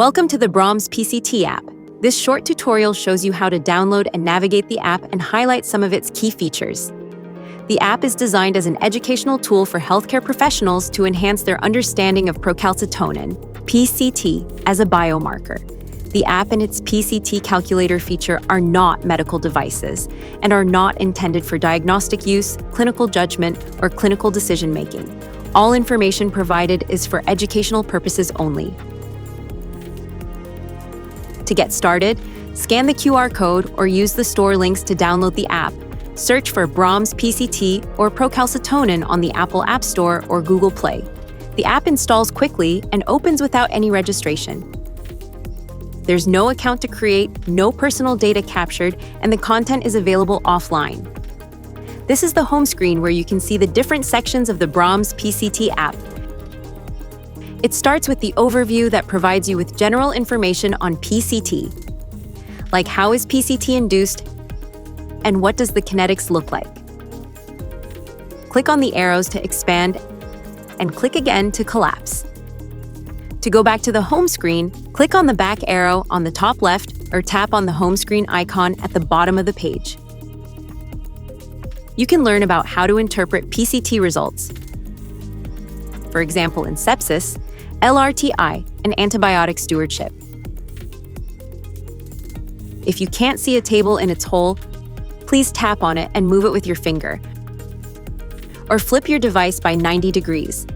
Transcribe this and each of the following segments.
Welcome to the Brahms PCT app. This short tutorial shows you how to download and navigate the app and highlight some of its key features. The app is designed as an educational tool for healthcare professionals to enhance their understanding of procalcitonin, PCT, as a biomarker. The app and its PCT calculator feature are not medical devices and are not intended for diagnostic use, clinical judgment, or clinical decision-making. All information provided is for educational purposes only. To get started, scan the QR code or use the store links to download the app. Search for Brahms PCT or Procalcitonin on the Apple App Store or Google Play. The app installs quickly and opens without any registration. There's no account to create, no personal data captured, and the content is available offline. This is the home screen where you can see the different sections of the Brahms PCT app. It starts with the overview that provides you with general information on PCT, like how is PCT induced and what does the kinetics look like. Click on the arrows to expand and click again to collapse. To go back to the home screen, click on the back arrow on the top left or tap on the home screen icon at the bottom of the page. You can learn about how to interpret PCT results. For example, in sepsis, LRTI, and antibiotic stewardship. If you can't see a table in its whole, please tap on it and move it with your finger. Or flip your device by 90 degrees.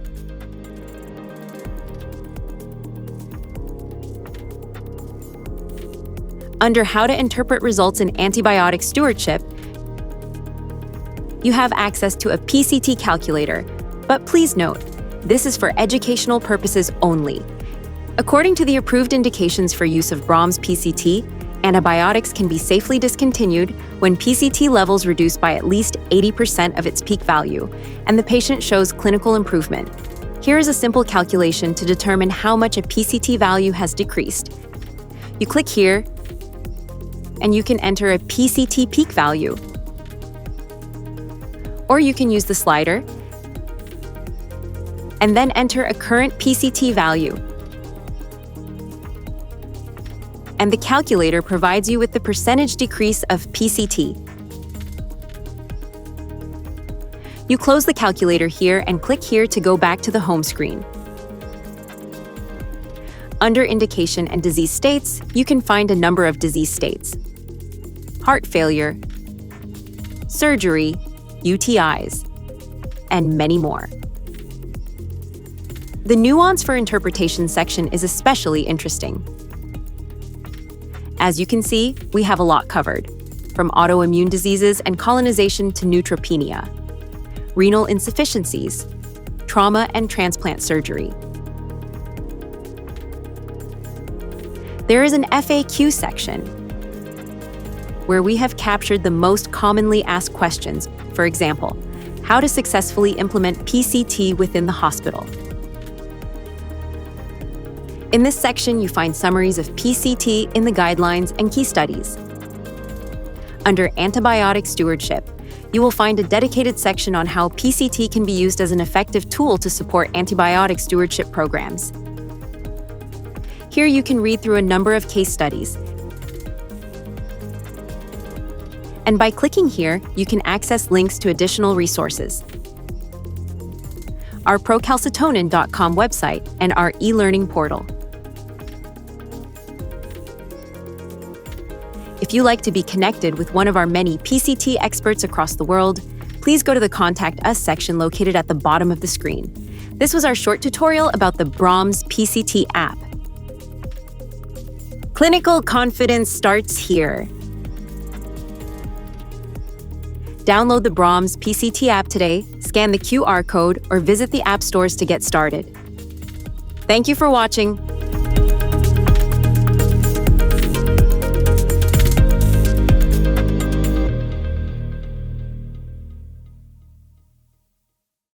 Under How to Interpret Results in Antibiotic Stewardship, you have access to a PCT calculator, but please note, this is for educational purposes only. According to the approved indications for use of Brahms PCT, antibiotics can be safely discontinued when PCT levels reduce by at least 80% of its peak value, and the patient shows clinical improvement. Here is a simple calculation to determine how much a PCT value has decreased. You click here, and you can enter a PCT peak value. Or you can use the slider, and then enter a current PCT value. And the calculator provides you with the percentage decrease of PCT. You close the calculator here and click here to go back to the home screen. Under Indication and Disease States, you can find a number of disease states: heart failure, surgery, UTIs, and many more. The Nuance for Interpretation section is especially interesting. As you can see, we have a lot covered, from autoimmune diseases and colonization to neutropenia, renal insufficiencies, trauma and transplant surgery. There is an FAQ section, where we have captured the most commonly asked questions, for example, how to successfully implement PCT within the hospital. In this section, you find summaries of PCT in the guidelines and key studies. Under Antibiotic Stewardship, you will find a dedicated section on how PCT can be used as an effective tool to support antibiotic stewardship programs. Here you can read through a number of case studies. And by clicking here, you can access links to additional resources. Our procalcitonin.com website and our e-learning portal. If you like to be connected with one of our many PCT experts across the world, please go to the Contact Us section located at the bottom of the screen. This was our short tutorial about the Brahms PCT app. Clinical confidence starts here. Download the Brahms PCT app today, scan the QR code, or visit the app stores to get started. Thank you for watching.